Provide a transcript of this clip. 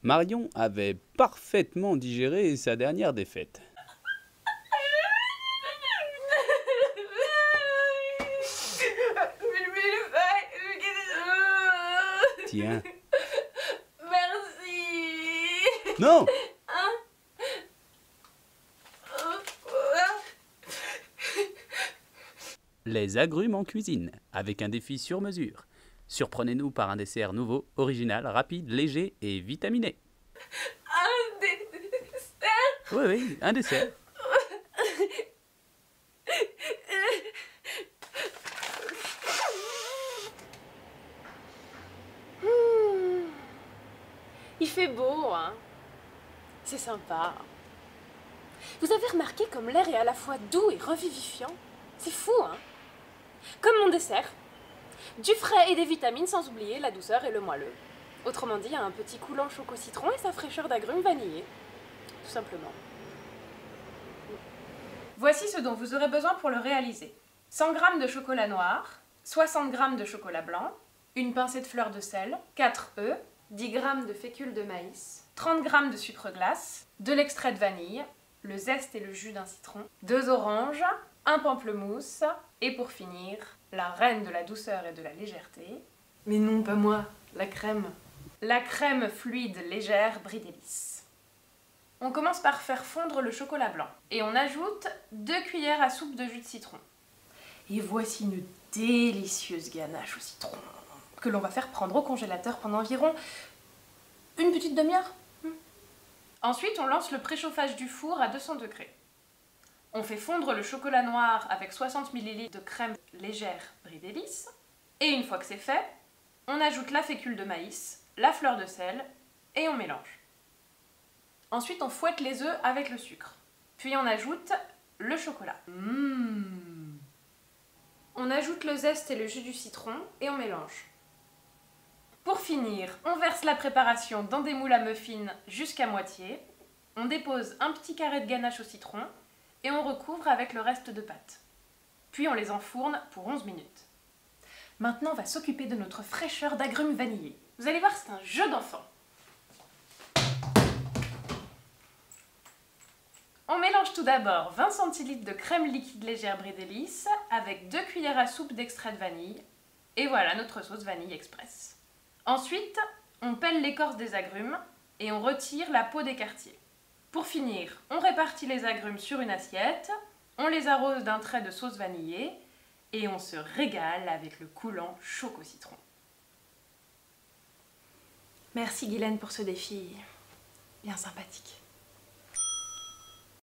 Marion avait parfaitement digéré sa dernière défaite. Tiens. Merci. Non! Les agrumes en cuisine, avec un défi sur mesure. Surprenez-nous par un dessert nouveau, original, rapide, léger et vitaminé. Un dessert. Oui, oui, un dessert. Il fait beau, hein. C'est sympa. Vous avez remarqué comme l'air est à la fois doux et revivifiant? C'est fou, hein. Comme mon dessert. Du frais et des vitamines sans oublier la douceur et le moelleux. Autrement dit, un petit coulant choco-citron et sa fraîcheur d'agrumes vanillés. Tout simplement. Voici ce dont vous aurez besoin pour le réaliser. 100 g de chocolat noir, 60 g de chocolat blanc, une pincée de fleur de sel, 4 œufs, 10 g de fécule de maïs, 30 g de sucre glace, de l'extrait de vanille, le zeste et le jus d'un citron, 2 oranges, un pamplemousse, et pour finir, la reine de la douceur et de la légèreté, mais non pas moi, la crème. La crème fluide légère Brie Délices. On commence par faire fondre le chocolat blanc et on ajoute 2 cuillères à soupe de jus de citron. Et voici une délicieuse ganache au citron que l'on va faire prendre au congélateur pendant environ une petite demi-heure. Ensuite, on lance le préchauffage du four à 200 degrés. On fait fondre le chocolat noir avec 60 ml de crème légère Brie Délices. Et une fois que c'est fait, on ajoute la fécule de maïs, la fleur de sel et on mélange. Ensuite, on fouette les œufs avec le sucre. Puis on ajoute le chocolat. On ajoute le zeste et le jus du citron et on mélange. Pour finir, on verse la préparation dans des moules à muffins jusqu'à moitié. On dépose un petit carré de ganache au citron et on recouvre avec le reste de pâte. Puis on les enfourne pour 11 minutes. Maintenant, on va s'occuper de notre fraîcheur d'agrumes vanillés. Vous allez voir, c'est un jeu d'enfant. On mélange tout d'abord 20 cl de crème liquide légère Brie Délices avec 2 cuillères à soupe d'extrait de vanille. Et voilà notre sauce vanille express. Ensuite, on pèle l'écorce des agrumes et on retire la peau des quartiers. Pour finir, on répartit les agrumes sur une assiette, on les arrose d'un trait de sauce vanillée et on se régale avec le coulant choco-citron. Merci Guylaine pour ce défi bien sympathique.